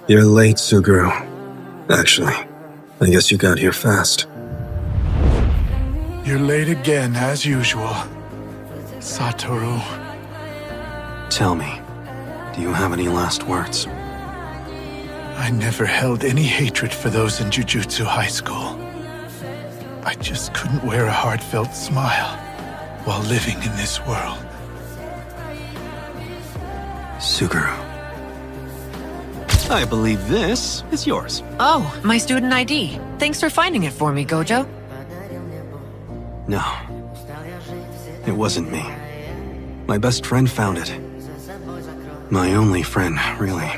You're late, Suguru. Actually, I guess you got here fast. You're late again, as usual. Satoru. Tell me, do you have any last words? I never held any hatred for those in Jujutsu High School. I just couldn't wear a heartfelt smile while living in this world. Suguru. I believe this is yours. Oh, my student ID. Thanks for finding it for me, Gojo. No. It wasn't me. My best friend found it. My only friend, really.